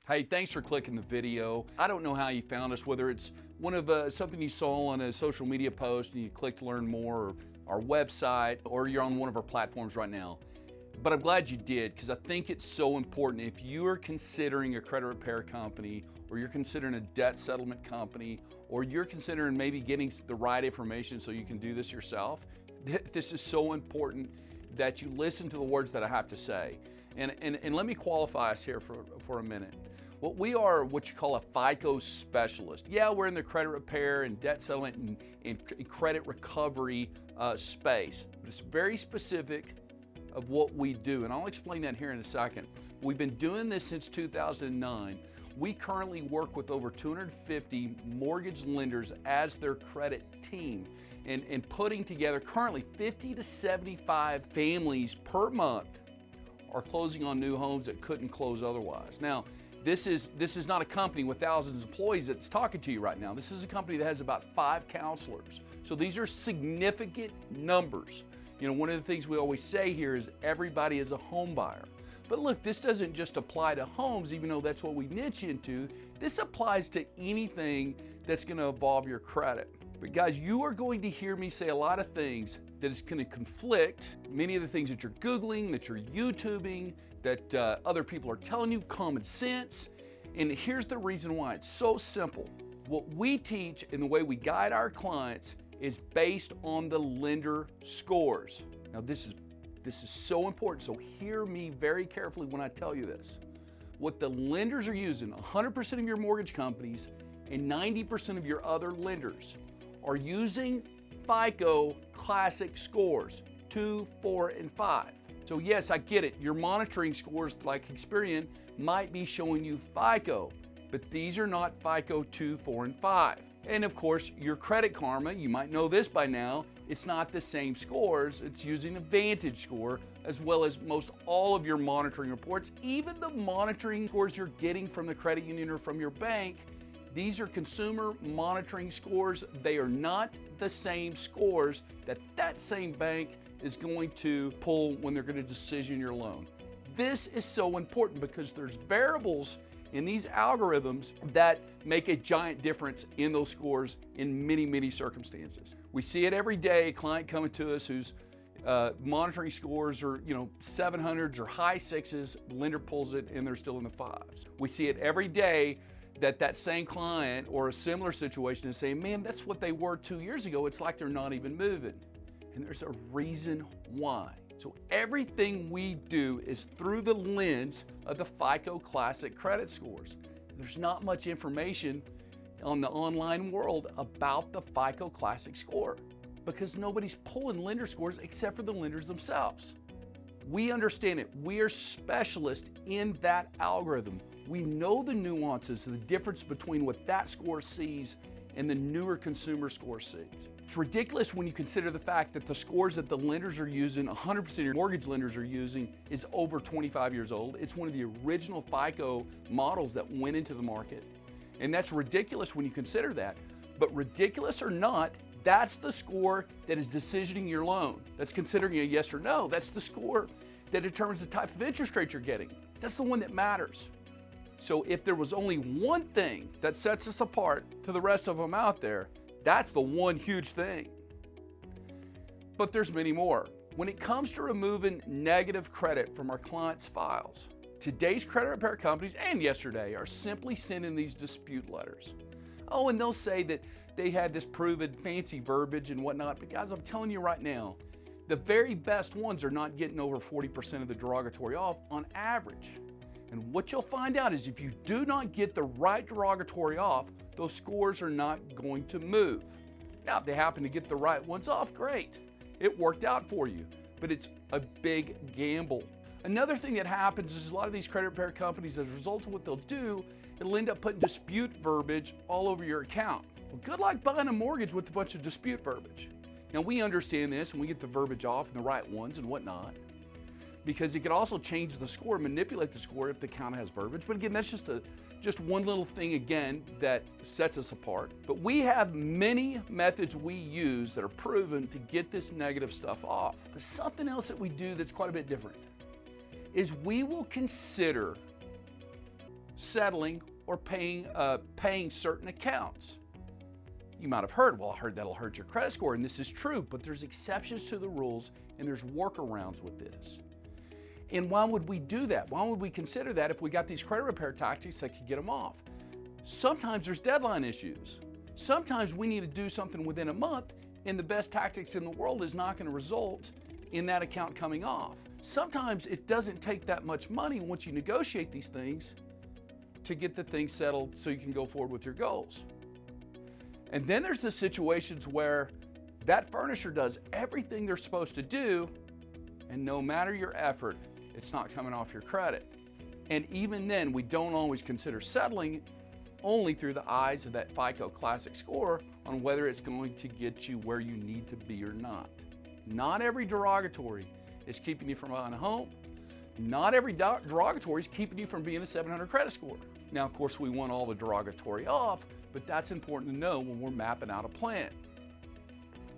Hey, thanks for clicking the video. I don't know how you found us, whether it's one of something you saw on a social media post and you clicked to learn more, or our website, or you're on one of our platforms right now. But I'm glad you did, because I think it's so important. If you are considering a credit repair company, or you're considering a debt settlement company, or you're considering maybe getting the right information so you can do this yourself, this is so important that you listen to the words that I have to say. And let me qualify us here for a minute. Well, we are what you call a FICO specialist. Yeah, we're in the credit repair and debt settlement and credit recovery space, but it's very specific of what we do, and I'll explain that here in a second. We've been doing this since 2009. We currently work with over 250 mortgage lenders as their credit team, and putting together currently 50 to 75 families per month are closing on new homes that couldn't close otherwise. Now, this is not a company with thousands of employees that's talking to you right now. This is a company that has about 5 counselors. So these are significant numbers. You know, one of the things we always say here is everybody is a home buyer. But look, this doesn't just apply to homes, even though that's what we niche into. This applies to anything that's going to involve your credit. But guys, you are going to hear me say a lot of things that is going to conflict many of the things that you're Googling, that you're YouTubing, that other people are telling you, common sense. And here's the reason why. It's so simple. What we teach and the way we guide our clients is based on the lender scores. Now this is so important, so hear me very carefully when I tell you this. What the lenders are using, 100% of your mortgage companies and 90% of your other lenders are using FICO classic scores, 2, 4, and 5. So yes, I get it. Your monitoring scores like Experian might be showing you FICO, but these are not FICO 2, 4, and 5. And of course, your Credit Karma, you might know this by now, it's not the same scores. It's using a Vantage score, as well as most all of your monitoring reports. Even the monitoring scores you're getting from the credit union or from your bank, these are consumer monitoring scores. They are not the same scores that same bank is going to pull when they're going to decision your loan. This is so important because there's variables in these algorithms that make a giant difference in those scores in many, many circumstances. We see it every day, a client coming to us whose monitoring scores are 700s or high 6s, the lender pulls it and they're still in the 5s. We see it every day that same client or a similar situation is saying, man, that's what they were 2 years ago. It's like they're not even moving. And there's a reason why. So everything we do is through the lens of the FICO Classic credit scores. There's not much information on the online world about the FICO Classic score because nobody's pulling lender scores except for the lenders themselves. We understand it. We are specialists in that algorithm. We know the nuances, the difference between what that score sees and the newer consumer score sees. It's ridiculous when you consider the fact that the scores that the lenders are using, 100% of your mortgage lenders are using, is over 25 years old. It's one of the original FICO models that went into the market. And that's ridiculous when you consider that. But ridiculous or not, that's the score that is decisioning your loan. That's considering a yes or no. That's the score that determines the type of interest rate you're getting. That's the one that matters. So if there was only one thing that sets us apart to the rest of them out there, that's the one huge thing. But there's many more. When it comes to removing negative credit from our clients' files, today's credit repair companies and yesterday are simply sending these dispute letters. Oh, and they'll say that they had this proven fancy verbiage and whatnot, but guys, I'm telling you right now, the very best ones are not getting over 40% of the derogatory off on average. And what you'll find out is if you do not get the right derogatory off, those scores are not going to move. Now, if they happen to get the right ones off, great. It worked out for you, but it's a big gamble. Another thing that happens is a lot of these credit repair companies, as a result of what they'll do, it'll end up putting dispute verbiage all over your account. Well, good luck buying a mortgage with a bunch of dispute verbiage. Now, we understand this and we get the verbiage off and the right ones and whatnot, because it could also change the score, manipulate the score if the account has verbiage. But again, that's just one little thing again that sets us apart. But we have many methods we use that are proven to get this negative stuff off. But something else that we do that's quite a bit different is we will consider settling, or paying certain accounts. You might have heard, well, I heard that'll hurt your credit score, and this is true, but there's exceptions to the rules and there's workarounds with this. And why would we do that? Why would we consider that if we got these credit repair tactics that could get them off? Sometimes there's deadline issues. Sometimes we need to do something within a month, and the best tactics in the world is not going to result in that account coming off. Sometimes it doesn't take that much money once you negotiate these things to get the thing settled so you can go forward with your goals. And then there's the situations where that furnisher does everything they're supposed to do, and no matter your effort, it's not coming off your credit. And even then, we don't always consider settling only through the eyes of that FICO Classic score on whether it's going to get you where you need to be or not. Not every derogatory is keeping you from buying a home. Not every derogatory is keeping you from being a 700 credit score. Now, of course, we want all the derogatory off, but that's important to know when we're mapping out a plan.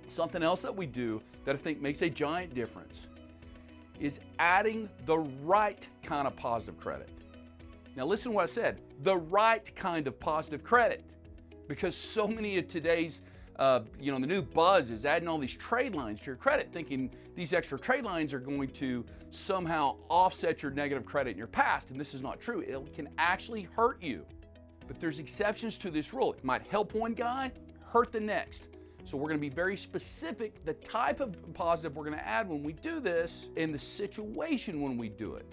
Something else that we do that I think makes a giant difference is adding the right kind of positive credit. Now listen to what I said, the right kind of positive credit, because so many of today's, the new buzz is adding all these trade lines to your credit, thinking these extra trade lines are going to somehow offset your negative credit in your past, and this is not true. It can actually hurt you. But there's exceptions to this rule. It might help one guy, hurt the next. So we're going to be very specific, the type of positive we're going to add when we do this, and the situation when we do it.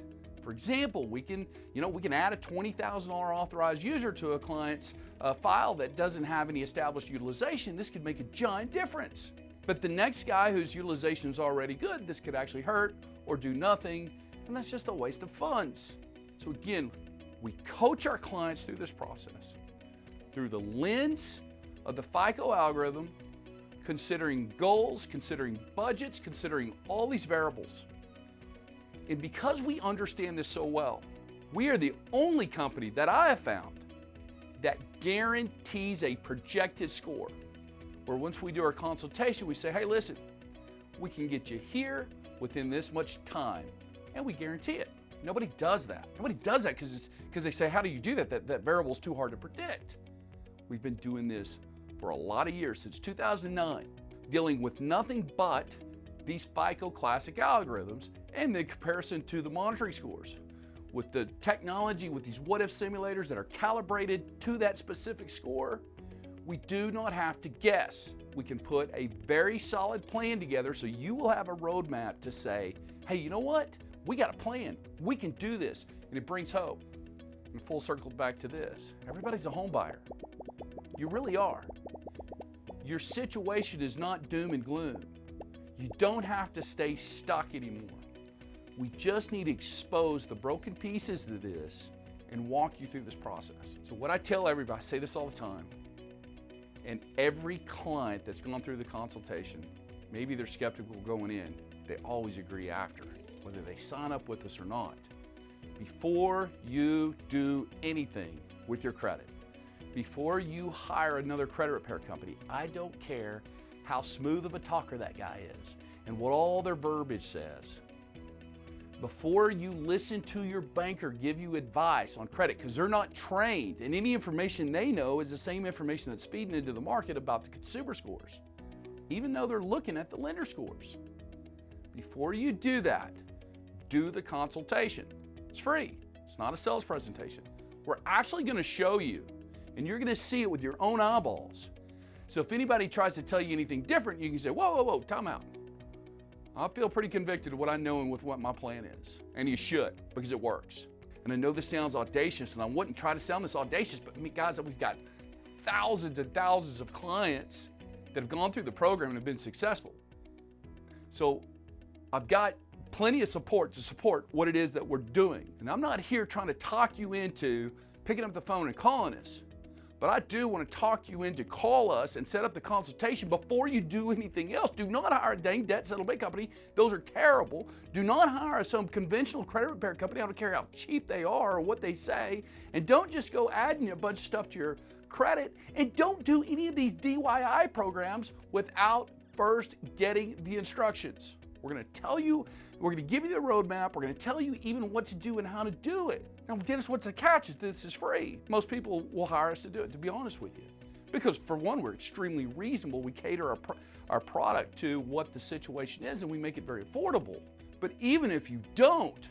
For example, we can add a $20,000 authorized user to a client's file that doesn't have any established utilization. This could make a giant difference. But the next guy whose utilization is already good, this could actually hurt or do nothing, and that's just a waste of funds. So again, we coach our clients through this process, through the lens of the FICO algorithm, considering goals, considering budgets, considering all these variables. And because we understand this so well, we are the only company that I have found that guarantees a projected score, where once we do our consultation, we say, hey, listen, we can get you here within this much time, and we guarantee it. Nobody does that. Nobody does that because they say, how do you do that? That variable is too hard to predict. We've been doing this for a lot of years, since 2009, dealing with nothing but these FICO Classic algorithms and the comparison to the monitoring scores. With the technology, with these what-if simulators that are calibrated to that specific score, we do not have to guess. We can put a very solid plan together so you will have a roadmap to say, hey, you know what? We got a plan. We can do this. And it brings hope. And full circle back to this. Everybody's a home buyer. You really are. Your situation is not doom and gloom. You don't have to stay stuck anymore. We just need to expose the broken pieces of this and walk you through this process. So what I tell everybody, I say this all the time, and every client that's gone through the consultation, maybe they're skeptical going in, they always agree after, whether they sign up with us or not. Before you do anything with your credit, before you hire another credit repair company, I don't care how smooth of a talker that guy is and what all their verbiage says. Before you listen to your banker give you advice on credit, because they're not trained, and any information they know is the same information that's feeding into the market about the consumer scores, even though they're looking at the lender scores. Before you do that, do the consultation. It's free. It's not a sales presentation. We're actually going to show you, and you're going to see it with your own eyeballs. So if anybody tries to tell you anything different, you can say, whoa, whoa, whoa, time out. I feel pretty convicted of what I know and with what my plan is. And you should, because it works. And I know this sounds audacious, and I wouldn't try to sound this audacious, but guys, we've got thousands and thousands of clients that have gone through the program and have been successful. So I've got plenty of support to support what it is that we're doing. And I'm not here trying to talk you into picking up the phone and calling us. But I do want to talk you into call us and set up the consultation before you do anything else. Do not hire a dang debt settlement company. Those are terrible. Do not hire some conventional credit repair company. I don't care how cheap they are or what they say. And don't just go adding a bunch of stuff to your credit. And don't do any of these DIY programs without first getting the instructions. We're We're going to tell you, we're going to give you the roadmap, we're going to tell you even what to do and how to do it. Now, Dennis, what's the catch? Is this is free. Most people will hire us to do it, to be honest with you. Because for one, we're extremely reasonable. We cater our product to what the situation is, and we make it very affordable. But even if you don't,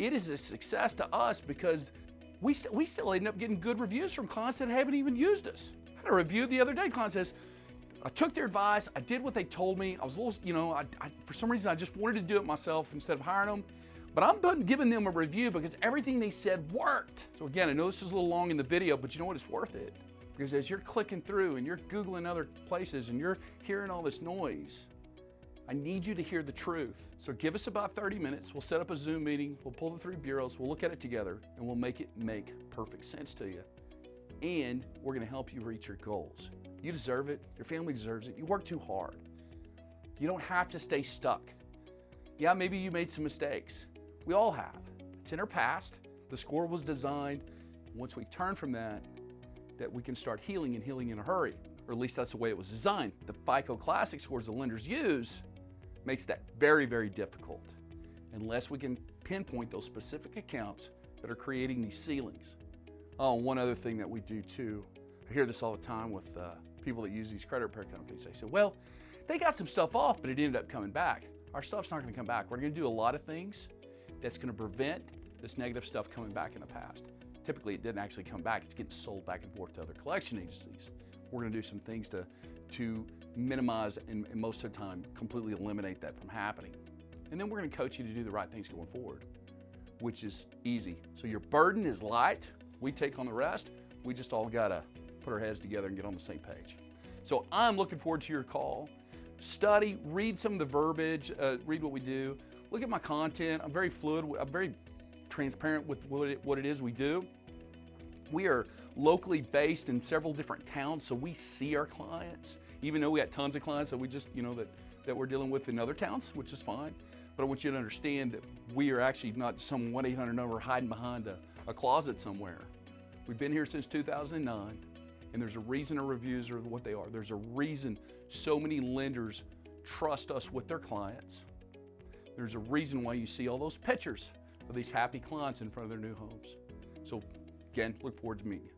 it is a success to us because we still end up getting good reviews from clients that haven't even used us. I had a review the other day. Client says, I took their advice, I did what they told me. I was a little, for some reason, I just wanted to do it myself instead of hiring them. But I'm giving them a review because everything they said worked. So again, I know this is a little long in the video, but you know what, it's worth it. Because as you're clicking through and you're Googling other places and you're hearing all this noise, I need you to hear the truth. So give us about 30 minutes. We'll set up a Zoom meeting. We'll pull the 3 bureaus. We'll look at it together and we'll make it make perfect sense to you. And we're going to help you reach your goals. You deserve it. Your family deserves it. You work too hard. You don't have to stay stuck. Yeah, maybe you made some mistakes. We all have. It's in our past. The score was designed. Once we turn from that we can start healing and healing in a hurry. Or at least that's the way it was designed. The FICO Classic scores the lenders use makes that very, very difficult unless we can pinpoint those specific accounts that are creating these ceilings. Oh, one other thing that we do too, I hear this all the time with people that use these credit repair companies. They say, well, they got some stuff off, but it ended up coming back. Our stuff's not gonna come back. We're gonna do a lot of things that's gonna prevent this negative stuff coming back in the past. Typically, it didn't actually come back. It's getting sold back and forth to other collection agencies. We're gonna do some things to minimize and most of the time completely eliminate that from happening. And then we're gonna coach you to do the right things going forward, which is easy. So your burden is light. We take on the rest. We just all gotta put our heads together and get on the same page. So I'm looking forward to your call. Study, read some of the verbiage, read what we do. Look at my content. I'm very fluid. I'm very transparent with what it is we do. We are locally based in several different towns, so we see our clients, even though we got tons of clients that we just, that we're dealing with in other towns, which is fine. But I want you to understand that we are actually not some 1-800 number hiding behind a closet somewhere. We've been here since 2009, and there's a reason our reviews are what they are. There's a reason so many lenders trust us with their clients. There's a reason why you see all those pictures of these happy clients in front of their new homes. So again, look forward to meeting you.